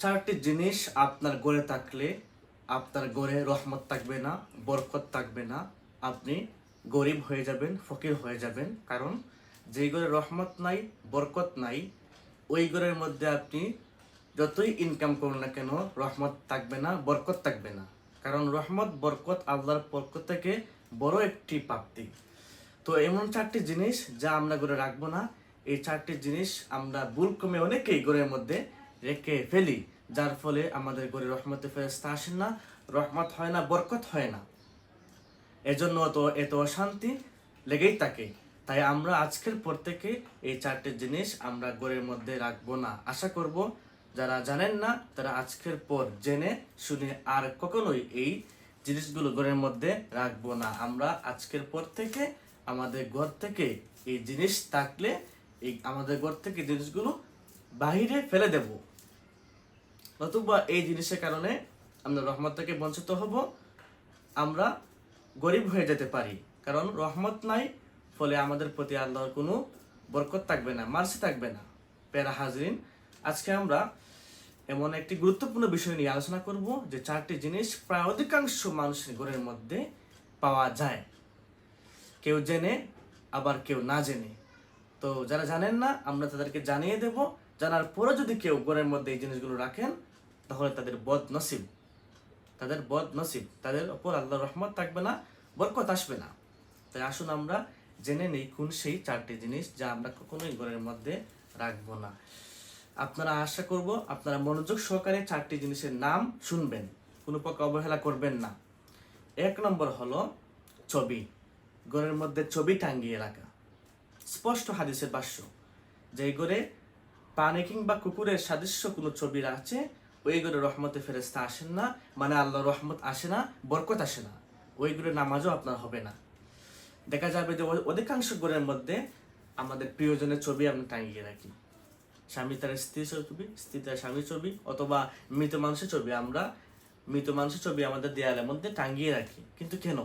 চারটি জিনিস আপনার গড়ে থাকলে আপনার গড়ে রহমত থাকবে না, বরকত থাকবে না। আপনি গরিব হয়ে যাবেন, ফকির হয়ে যাবেন। কারণ যেই ঘরে রহমত নাই, বরকত নাই, ওই ঘরের মধ্যে আপনি যতই ইনকাম করুন না কেন রহমত থাকবে না, বরকত থাকবে না। কারণ রহমত বরকত আল্লাহর পক্ষ থেকে বড় একটি প্রাপ্তি। তো এমন চারটি জিনিস যা আমরা ঘরে রাখবো না, এই চারটি জিনিস আমরা ভুল কমে অনেকেই ঘরের মধ্যে রেখে ফেলি, যার ফলে আমাদের ঘরে রহমতে ফেরেশতা আসেন না, রহমত হয় না, বরকত হয় না। এজন্য তো এত অশান্তি লেগেই থাকে। তাই আমরা আজকের পর থেকে এই চারটি জিনিস আমরা ঘরের মধ্যে রাখবো না। আশা করব যারা জানেন না তারা আজকের পর জেনে শুনে আর কখনোই এই জিনিসগুলো ঘরের মধ্যে রাখবো না। আমরা আজকের পর থেকে আমাদের ঘর থেকে এই জিনিস থাকলে আমাদের ঘর থেকে জিনিসগুলো বাহিরে ফেলে দেব, নতুবা এই জিনিসের কারণে আমরা রহমত থেকে বঞ্চিত হব, আমরা গরিব হয়ে যেতে পারি। কারণ রহমত নাই, ফলে আমাদের প্রতি আল্লাহর কোনো বরকত থাকবে না, মার্সি থাকবে না। প্যারা হাজরিন, আজকে আমরা এমন একটি গুরুত্বপূর্ণ বিষয় নিয়ে আলোচনা করব যে চারটি জিনিস প্রায় অধিকাংশ মানুষের ঘরের মধ্যে পাওয়া যায়, কেউ জেনে আবার কেউ না জেনে। তো যারা জানেন না আমরা তাদেরকে জানিয়ে দেব। জানার পরে যদি কেউ ঘরের মধ্যে এই জিনিসগুলো রাখেন তাহলে তাদের বদনসিব, তাদের ওপর আল্লাহর রহমত থাকবে না, বরকত আসবে না। তাই আসুন আমরা জেনে নেই কোন সেই চারটি জিনিস যা আমরা কখনোই ঘরের মধ্যে রাখবো না। আপনারা আশা করব আপনারা মনোযোগ সহকারে চারটি জিনিসের নাম শুনবেন, কোনো প্রকার অবহেলা করবেন না। 1 নম্বর হলো ছবি। ঘরের মধ্যে ছবি টাঙ্গিয়ে রাখা। স্পষ্ট হাদিসের ভাষ্য, যেই ঘরে পানি কিংবা কুকুরের সাদৃশ্য কোনো ছবি আছে ওই ঘরে রহমতে ফেরেশতা আসেন না, মানে আল্লাহ রহমত আসে না, বরকত আসে না। ওই ঘরে নামাজও আপনার হবে না। দেখা যাবে যে অধিকাংশ ঘরের মধ্যে আমাদের প্রিয়জনের ছবি আমরা টাঙিয়ে রাখি। স্বামী তার স্ত্রীর ছবি, স্ত্রী তার স্বামীর ছবি, অথবা মৃত মানুষের ছবি আমরা আমাদের দেয়ালের মধ্যে টাঙিয়ে রাখি। কিন্তু কেন?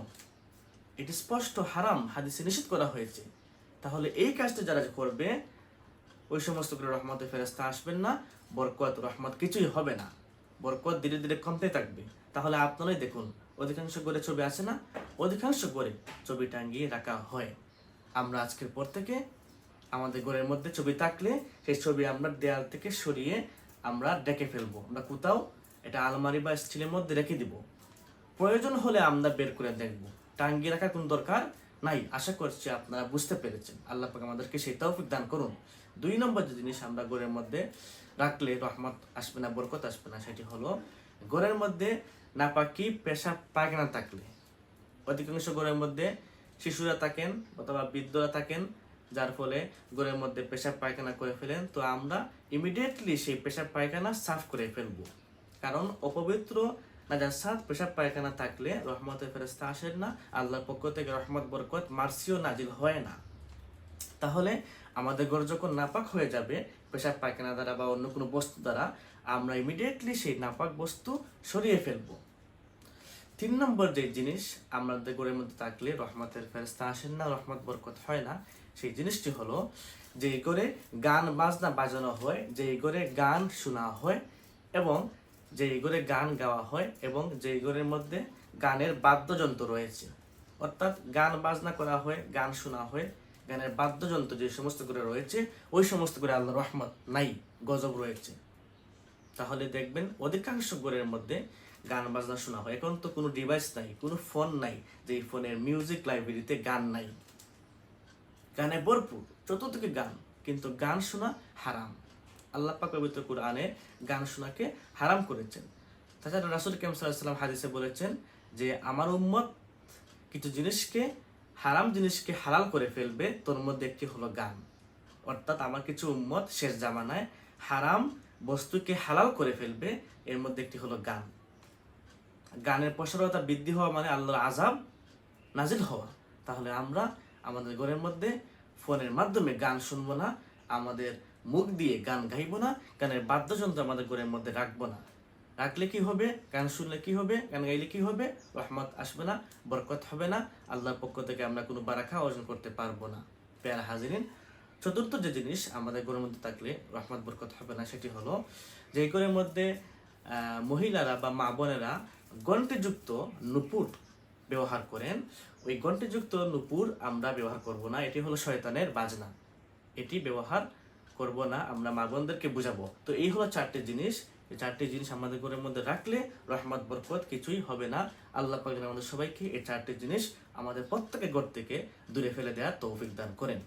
এটি স্পষ্ট হারাম, হাদিসে নিষেধ করা হয়েছে। তাহলে এই কাজটা যারা করবে ওই সমস্ত করে রহমতে ফেরেশতা আসবেন না, বরকত রহমত কিছুই হবে না, বরকত ধীরে ধীরে কমতে থাকবে। তাহলে আপনারাই দেখুন অধিকাংশ ঘরে ছবি আছে না, অধিকাংশ ঘরে ছবি টাঙ্গিয়ে রাখা হয়। আমরা আজকের পর থেকে আমাদের ঘরের মধ্যে ছবি থাকলে সেই ছবি আমরা দেয়াল থেকে সরিয়ে আমরা ডেকে ফেলবো। আমরা কোথাও এটা আলমারি বা স্টিলের মধ্যে রেখে দিব, প্রয়োজন হলে আমরা বের করে দেখবো। টাঙ্গিয়ে রাখার কোনো দরকার নাই। আশা করছি আপনারা বুঝতে পেরেছেন। আল্লাহ পাক আমাদেরকে সেই তৌফিক দান করুন। 2 নম্বর যে জিনিস আমরা ঘরের মধ্যে রাখলে রহমত আসবে না, বরকত আসবে না, সেটি হলো ঘরের মধ্যে নাপাকি পেশাব পায়খানা থাকলে। অধিকাংশ ঘরের মধ্যে শিশুরা থাকেন অথবা বৃদ্ধরা থাকেন, যার ফলে ঘরের মধ্যে পেশাব পায়খানা করে ফেলেন। তো আমরা ইমিডিয়েটলি সেই পেশাব পায়খানা সাফ করে ফেলবো। কারণ অপবিত্র নাজাসাত পেশাব পায়খানা থাকলে রহমতের ফেরেশতা আসেন না, আল্লাহর পক্ষ থেকে রহমত বরকত মার্সিও নাজিল হয় না। তাহলে আমাদের ঘর যখন নাপাক হয়ে যাবে পেশাব পায়খানা দ্বারা বা অন্য কোনো বস্তু দ্বারা, আমরা ইমিডিয়েটলি সেই নাপাক বস্তু সরিয়ে ফেলবো। 3 নম্বর যে জিনিস আমাদের ঘরের মধ্যে থাকলে রহমতের ফেরেশতা আসেন না, রহমত বরকত হয় না, সেই জিনিসটি হলো যে ঘরে গান বাজনা বাজানো হয়, যে ঘরে গান শোনা হয় এবং যে ঘরে গান গাওয়া হয় এবং যে ঘরের মধ্যে গানের বাদ্যযন্ত্র রয়েছে। অর্থাৎ গান বাজনা করা হয়, গান শোনা হয়, গানের বাদ্যযন্ত্র যে সমস্ত ঘরে রয়েছে ওই সমস্ত ঘরে আল্লাহর রহমত নাই, গজব রয়েছে। তাহলে দেখবেন অধিকাংশ ঘরের মধ্যে গান বাজনা শোনা হয়। এখন তো কোনো ডিভাইস নাই, কোনো ফোন নাই যে ফোনের মিউজিক লাইব্রেরিতে গান নাই, গানে ভরপুর, চতুর্দিকে গান, কিন্তু গান শোনা হারাম। আল্লাহ পাক পবিত্র কুরআনে গান শোনাকে হারাম করেছেন। তাছাড়া রাসূল কারীম সাল্লাল্লাহু আলাইহি ওয়াসাল্লাম হাদিসে বলেছেন যে আমার উম্মত কিছু জিনিসকে, হারাম জিনিসকে হালাল করে ফেলবে, তোর মধ্যে একটি হলো গান। অর্থাৎ আমার কিছু উম্মত শেষ জামানায় হারাম বস্তুকে হালাল করে ফেলবে, এর মধ্যে একটি হলো গান। গানের প্রসারতা বৃদ্ধি হওয়া মানে আল্লাহর আযাব নাজিল হওয়া। তাহলে আমরা আমাদের ঘরের মধ্যে ফোনের মাধ্যমে গান শুনবো না, আমাদের মুখ দিয়ে গান গাইবো না, গানের বাদ্যযন্ত্র আমাদের ঘরের মধ্যে রাখবো না। রাখলে কি হবে? গান শুনলে কি হবে? গান গাইলে কি হবে? রহমত আসবে না, বরকত হবে না, আল্লাহর পক্ষ থেকে আমরা কোনো বারাকা অর্জন করতে পারবো না। প্যারা হাজিরিন, চতুর্থ যে জিনিস আমাদের ঘরের মধ্যে থাকলে রহমত বরকত হবে না সেটি হলো যে ঘরের মধ্যে মহিলারা বা মা বোনেরা গন্টিযুক্ত নূপুর ব্যবহার করেন, ওই গন্টিযুক্ত নূপুর আমরা ব্যবহার করব না, এটি হলো শয়তানের বাজনা, এটি ব্যবহার করব না, আমরা মা বোনদেরকে বুঝাবো। তো এই হলো চারটি জিনিস, এই চারটি জিনিস আমাদের ঘরের মধ্যে রাখলে রহমত বরকত কিছুই হবে না। আল্লাহ পাক যেন আমাদের সবাইকে এই চারটি জিনিস আমাদের প্রত্যেকের ঘর থেকে দূরে ফেলে দেওয়ার তৌফিক দান করেন।